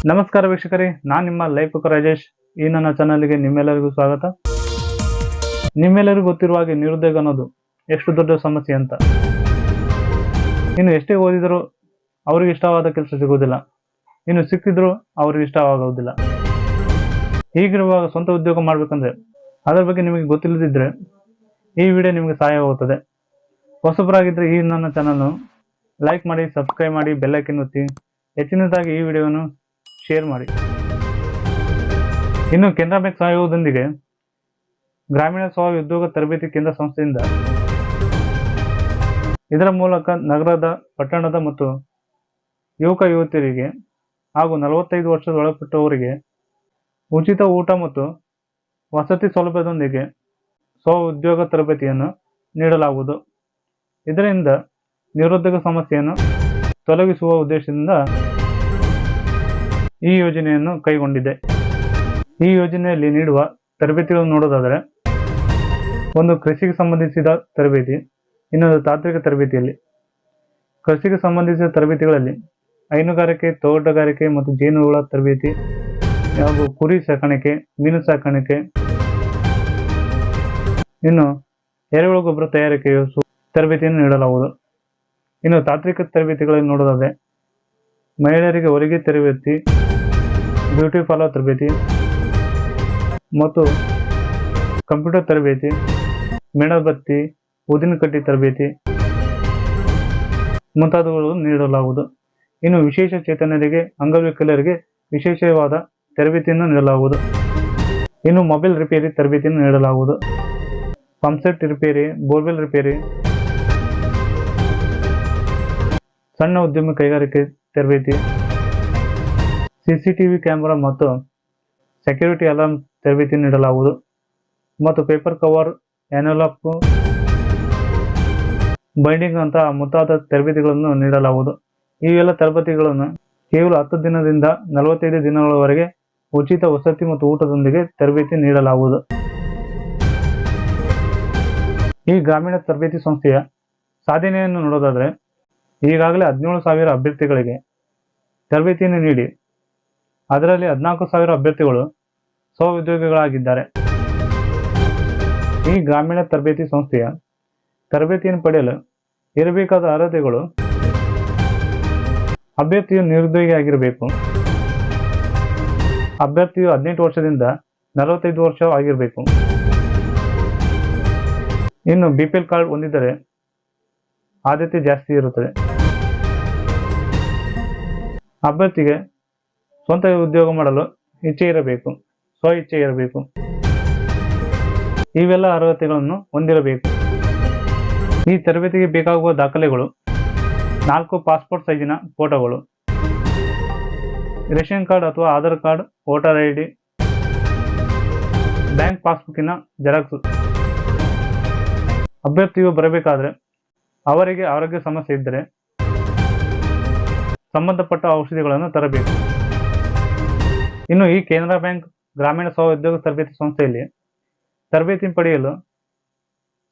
ನಮಸ್ಕಾರ ವೀಕ್ಷಕರೇ, ನಾನು ನಿಮ್ಮ ಲೈಫ್ ಕುಕ್ ರಾಜೇಶ್. ಈ ನನ್ನ ಚಾನಲ್ಗೆ ನಿಮ್ಮೆಲ್ಲರಿಗೂ ಸ್ವಾಗತ. ನಿಮ್ಮೆಲ್ಲರಿಗೂ ಗೊತ್ತಿರುವ ಹಾಗೆ ನಿರುದ್ಯೋಗ ಅನ್ನೋದು ಎಷ್ಟು ದೊಡ್ಡ ಸಮಸ್ಯೆ ಅಂತ. ಇನ್ನು ಎಷ್ಟೇ ಓದಿದರೂ ಅವ್ರಿಗೆ ಇಷ್ಟವಾದ ಕೆಲಸ ಸಿಗೋದಿಲ್ಲ, ಇನ್ನು ಸಿಕ್ಕಿದ್ರು ಅವ್ರಿಗೆ ಇಷ್ಟವಾಗೋದಿಲ್ಲ. ಹೀಗಿರುವಾಗ ಸ್ವಂತ ಉದ್ಯೋಗ ಮಾಡ್ಬೇಕಂದ್ರೆ ಅದರ ಬಗ್ಗೆ ನಿಮಗೆ ಗೊತ್ತಿಲ್ಲದಿದ್ದರೆ ಈ ವಿಡಿಯೋ ನಿಮಗೆ ಸಹಾಯವಾಗುತ್ತದೆ. ಹೊಸಬರಾಗಿದ್ದರೆ ಈ ನನ್ನ ಚಾನಲ್ನ ಲೈಕ್ ಮಾಡಿ, ಸಬ್ಸ್ಕ್ರೈಬ್ ಮಾಡಿ, ಬೆಲ್ ಐಕಾನ್ ಒತ್ತಿ. ಹೆಚ್ಚಿನದಾಗಿ ಈ ವಿಡಿಯೋವನ್ನು ಶೇರ್ ಮಾಡಿ. ಇನ್ನು ಕೆನರಾ ಬ್ಯಾಂಕ್ ಸಹಯೋಗದೊಂದಿಗೆ ಗ್ರಾಮೀಣ ಸ್ವಯಂ ಉದ್ಯೋಗ ತರಬೇತಿ ಕೇಂದ್ರ ಸಂಸ್ಥೆಯಿಂದ ಇದರ ಮೂಲಕ ನಗರದ, ಪಟ್ಟಣದ ಮತ್ತು ಯುವಕ ಯುವತಿಯರಿಗೆ ಹಾಗೂ 45 ವರ್ಷದ ಒಳಪಟ್ಟವರಿಗೆ ಉಚಿತ ಊಟ ಮತ್ತು ವಸತಿ ಸೌಲಭ್ಯದೊಂದಿಗೆ ಸ್ವ ಉದ್ಯೋಗ ತರಬೇತಿಯನ್ನು ನೀಡಲಾಗುವುದು. ಇದರಿಂದ ನಿರುದ್ಯೋಗ ಸಮಸ್ಯೆಯನ್ನು ತೊಲಗಿಸುವ ಉದ್ದೇಶದಿಂದ ಈ ಯೋಜನೆಯನ್ನು ಕೈಗೊಂಡಿದೆ. ಈ ಯೋಜನೆಯಲ್ಲಿ ನೀಡುವ ತರಬೇತಿಗಳನ್ನು ನೋಡೋದಾದರೆ, ಒಂದು ಕೃಷಿಗೆ ಸಂಬಂಧಿಸಿದ ತರಬೇತಿ, ಇನ್ನೊಂದು ತಾಂತ್ರಿಕ ತರಬೇತಿಯಲ್ಲಿ. ಕೃಷಿಗೆ ಸಂಬಂಧಿಸಿದ ತರಬೇತಿಗಳಲ್ಲಿ ಹೈನುಗಾರಿಕೆ, ತೋಟಗಾರಿಕೆ ಮತ್ತು ಜೇನುಹುಳ ತರಬೇತಿ ಹಾಗೂ ಕುರಿ ಸಾಕಾಣಿಕೆ, ಮೀನು ಸಾಕಾಣಿಕೆ, ಇನ್ನು ಎರೆಹುಳು ಗೊಬ್ಬರ ತಯಾರಿಕೆಯ ತರಬೇತಿಯನ್ನು ನೀಡಲಾಗುವುದು. ಇನ್ನು ತಾಂತ್ರಿಕ ತರಬೇತಿಗಳಲ್ಲಿ ನೋಡೋದಾದರೆ, ಮಹಿಳೆಯರಿಗೆ ಹೊಲಿಗೆ ತರಬೇತಿ, ಬ್ಯೂಟಿ ಪಾರ್ಲರ್ ತರಬೇತಿ ಮತ್ತು ಕಂಪ್ಯೂಟರ್ ತರಬೇತಿ, ಮೇಣಬತ್ತಿ, ಊದಿನ ಕಡ್ಡಿ ತರಬೇತಿ ಮುಂತಾದವುಗಳು ನೀಡಲಾಗುವುದು. ಇನ್ನು ವಿಶೇಷ ಚೇತನರಿಗೆ, ಅಂಗವಿಕಲರಿಗೆ ವಿಶೇಷವಾದ ತರಬೇತಿಯನ್ನು ನೀಡಲಾಗುವುದು. ಇನ್ನು ಮೊಬೈಲ್ ರಿಪೇರಿ ತರಬೇತಿಯನ್ನು ನೀಡಲಾಗುವುದು. ಪಂಪ್ಸೆಟ್ ರಿಪೇರಿ, ಬೋರ್ವೆಲ್ ರಿಪೇರಿ, ಸಣ್ಣ ಉದ್ಯಮ ಕೈಗಾರಿಕೆ ತರಬೇತಿ, CCTV ಕ್ಯಾಮೆರಾ ಮತ್ತು ಸೆಕ್ಯೂರಿಟಿ ಅಲಾರ್ಮ್ ತರಬೇತಿ ನೀಡಲಾಗುವುದು. ಮತ್ತು ಪೇಪರ್ ಕವರ್, ಎನ್ವೆಲಪ್, ಬೈಂಡಿಂಗ್ ಅಂತ ಮುಂತಾದ ತರಬೇತಿಗಳನ್ನು ನೀಡಲಾಗುವುದು. ಈ ಎಲ್ಲ ತರಬೇತಿಗಳನ್ನು ಕೇವಲ 10 ದಿನದಿಂದ 45 ದಿನಗಳವರೆಗೆ ಉಚಿತ ವಸತಿ ಮತ್ತು ಊಟದೊಂದಿಗೆ ತರಬೇತಿ ನೀಡಲಾಗುವುದು. ಈ ಗ್ರಾಮೀಣ ತರಬೇತಿ ಸಂಸ್ಥೆಯ ಸಾಧನೆಯನ್ನು ನೋಡೋದಾದರೆ, ಈಗಾಗಲೇ 17,000 ಅಭ್ಯರ್ಥಿಗಳಿಗೆ ತರಬೇತಿಯನ್ನು ನೀಡಿ ಅದರಲ್ಲಿ 14,000 ಅಭ್ಯರ್ಥಿಗಳು ಸ್ವಉದ್ಯೋಗಿಗಳಾಗಿದ್ದಾರೆ. ಈ ಗ್ರಾಮೀಣ ತರಬೇತಿ ಸಂಸ್ಥೆಯ ತರಬೇತಿಯನ್ನು ಪಡೆಯಲು ಇರಬೇಕಾದ ಅರ್ಹತೆಗಳು: ಅಭ್ಯರ್ಥಿಯು ನಿರುದ್ಯೋಗಿಯಾಗಿರಬೇಕು, ಅಭ್ಯರ್ಥಿಯು 18 ವರ್ಷದಿಂದ 45 ವರ್ಷ ಆಗಿರಬೇಕು, ಇನ್ನು BPL ಕಾರ್ಡ್ ಹೊಂದಿದ್ದರೆ ಆದ್ಯತೆ ಜಾಸ್ತಿ ಇರುತ್ತದೆ. ಅಭ್ಯರ್ಥಿಗೆ ಸ್ವಂತ ಉದ್ಯೋಗ ಮಾಡಲು ಇಚ್ಛೆ ಇರಬೇಕು, ಸ್ವ ಇಚ್ಛೆ ಇರಬೇಕು. ಇವೆಲ್ಲ ಅರ್ಹತೆಗಳನ್ನು ಹೊಂದಿರಬೇಕು. ಈ ತರಬೇತಿಗೆ ಬೇಕಾಗುವ ದಾಖಲೆಗಳು: 4 ಪಾಸ್ಪೋರ್ಟ್ ಸೈಜಿನ ಫೋಟೋಗಳು, ರೇಷನ್ ಕಾರ್ಡ್ ಅಥವಾ Aadhaar card, voter ID, bank ಪಾಸ್ಬುಕ್ಕಿನ ಜೆರಾಕ್ಸ್. ಅಭ್ಯರ್ಥಿಯು ಬರಬೇಕಾದ್ರೆ ಅವರಿಗೆ ಆರೋಗ್ಯ ಸಮಸ್ಯೆ ಇದ್ದರೆ ಸಂಬಂಧಪಟ್ಟ ಔಷಧಿಗಳನ್ನು ತರಬೇಕು. ಇನ್ನು ಈ ಕೆನರಾ ಬ್ಯಾಂಕ್ ಗ್ರಾಮೀಣ ಸ್ವ ಉದ್ಯೋಗ ತರಬೇತಿ ಸಂಸ್ಥೆಯಲ್ಲಿ ತರಬೇತಿ ಪಡೆಯಲು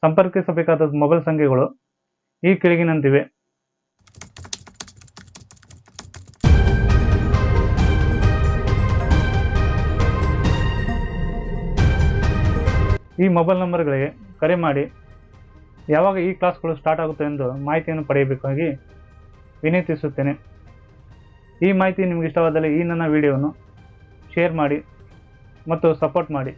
ಸಂಪರ್ಕಿಸಬೇಕಾದ ಮೊಬೈಲ್ ಸಂಖ್ಯೆಗಳು ಈ ಕೆಳಗಿನಂತಿವೆ. ಈ ಮೊಬೈಲ್ ನಂಬರ್ಗಳಿಗೆ ಕರೆ ಮಾಡಿ ಯಾವಾಗ ಈ ಕ್ಲಾಸ್ಗಳು ಸ್ಟಾರ್ಟ್ ಆಗುತ್ತೆ ಎಂದು ಮಾಹಿತಿಯನ್ನು ಪಡೆಯಬೇಕಾಗಿ ವಿನಂತಿಸುತ್ತೇನೆ. ಈ ಮಾಹಿತಿ ನಿಮಗೆ ಇಷ್ಟವಾದಲ್ಲಿ ಈ ನನ್ನ ವಿಡಿಯೋವನ್ನು ಶೇರ್ ಮಾಡಿ ಮತ್ತು ಸಪೋರ್ಟ್ ಮಾಡಿ.